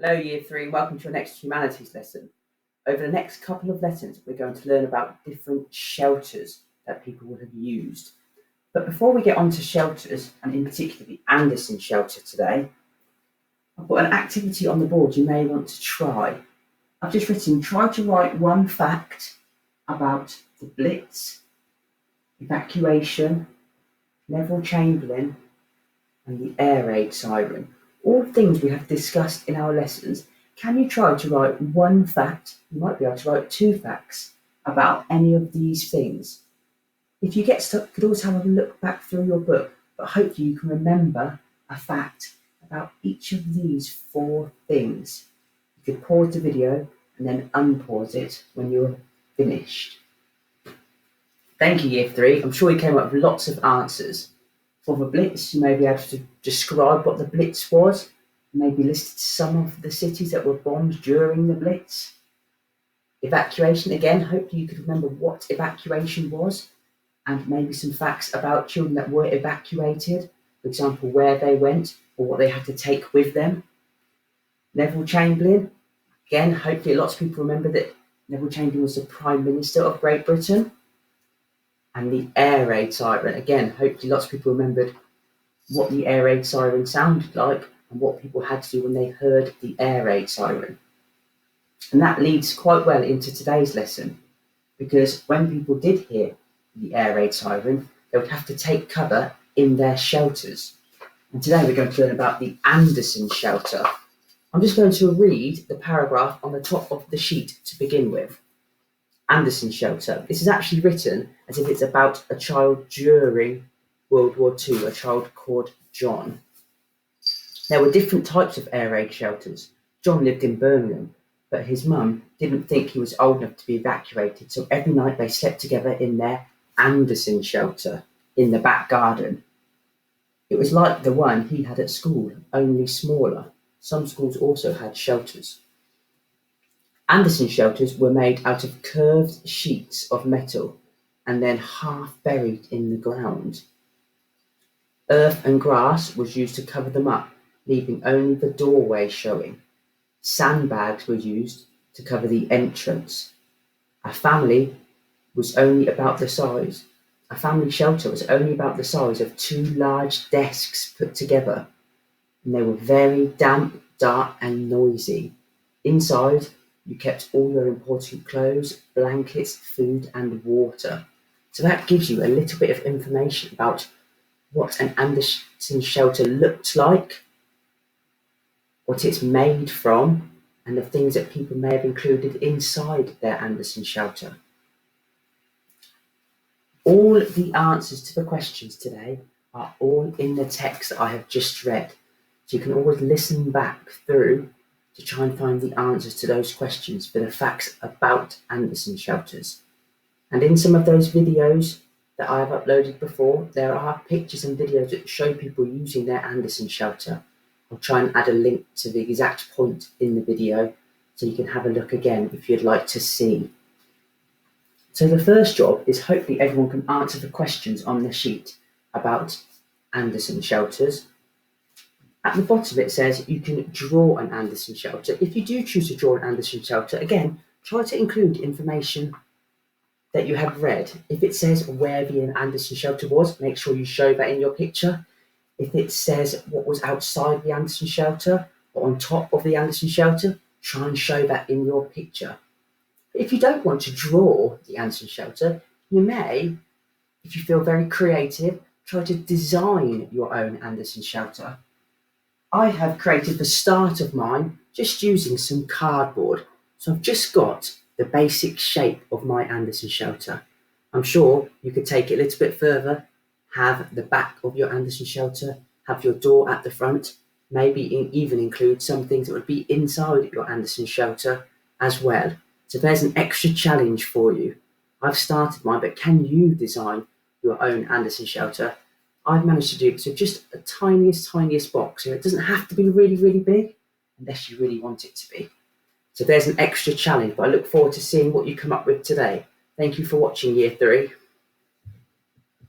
Hello Year 3, welcome to your next humanities lesson. Over the next couple of lessons we're going to learn about different shelters that people would have used. But before we get on to shelters, and in particular the Anderson shelter today, I've got an activity on the board you may want to try. I've just written, try to write one fact about the Blitz, evacuation, Neville Chamberlain and the air raid siren. All things we have discussed in our lessons. Can you try to write one fact? You might be able to write two facts about any of these things. If you get stuck, you could also have a look back through your book, but hopefully you can remember a fact about each of these four things. You could pause the video and then unpause it when you're finished. Thank you, Year 3. I'm sure you came up with lots of answers. For the Blitz, you may be able to describe what the Blitz was, maybe listed some of the cities that were bombed during the Blitz. Evacuation, again, hopefully you could remember what evacuation was, and maybe some facts about children that were evacuated, for example, where they went or what they had to take with them. Neville Chamberlain, again, hopefully lots of people remember that Neville Chamberlain was the Prime Minister of Great Britain. And the air raid siren, again, hopefully lots of people remembered what the air raid siren sounded like and what people had to do when they heard the air raid siren. And that leads quite well into today's lesson, because when people did hear the air raid siren, they would have to take cover in their shelters. And today we're going to learn about the Anderson shelter. I'm just going to read the paragraph on the top of the sheet to begin with. Anderson shelter. This is actually written as if it's about a child during World War II, a child called John. There were different types of air raid shelters. John lived in Birmingham, but his mum didn't think he was old enough to be evacuated, so every night they slept together in their Anderson shelter in the back garden. It was like the one he had at school, only smaller. Some schools also had shelters. Anderson shelters were made out of curved sheets of metal and then half buried in the ground. Earth and grass was used to cover them up, leaving only the doorway showing. Sandbags were used to cover the entrance. A family shelter was only about the size of two large desks put together, and they were very damp, dark and noisy. Inside, you kept all your important clothes, blankets, food and water. So that gives you a little bit of information about what an Anderson shelter looked like, what it's made from, and the things that people may have included inside their Anderson shelter. All the answers to the questions today are all in the text that I have just read. So you can always listen back through to try and find the answers to those questions for the facts about Anderson shelters. And in some of those videos that I have uploaded before, there are pictures and videos that show people using their Anderson shelter. I'll try and add a link to the exact point in the video so you can have a look again if you'd like to see. So the first job is hopefully everyone can answer the questions on the sheet about Anderson shelters. At the bottom it says you can draw an Anderson shelter. If you do choose to draw an Anderson shelter, again, try to include information that you have read. If it says where the Anderson shelter was, make sure you show that in your picture. If it says what was outside the Anderson shelter or on top of the Anderson shelter, try and show that in your picture. If you don't want to draw the Anderson shelter, you may, if you feel very creative, try to design your own Anderson shelter. I have created the start of mine just using some cardboard. So I've just got the basic shape of my Anderson shelter. I'm sure you could take it a little bit further, have the back of your Anderson shelter, have your door at the front, maybe even include some things that would be inside your Anderson shelter as well. So there's an extra challenge for you. I've started mine, but can you design your own Anderson shelter? I've managed to do it, so just a tiniest box. So it doesn't have to be really, really big unless you really want it to be. So there's an extra challenge, but I look forward to seeing what you come up with today. Thank you for watching Year 3.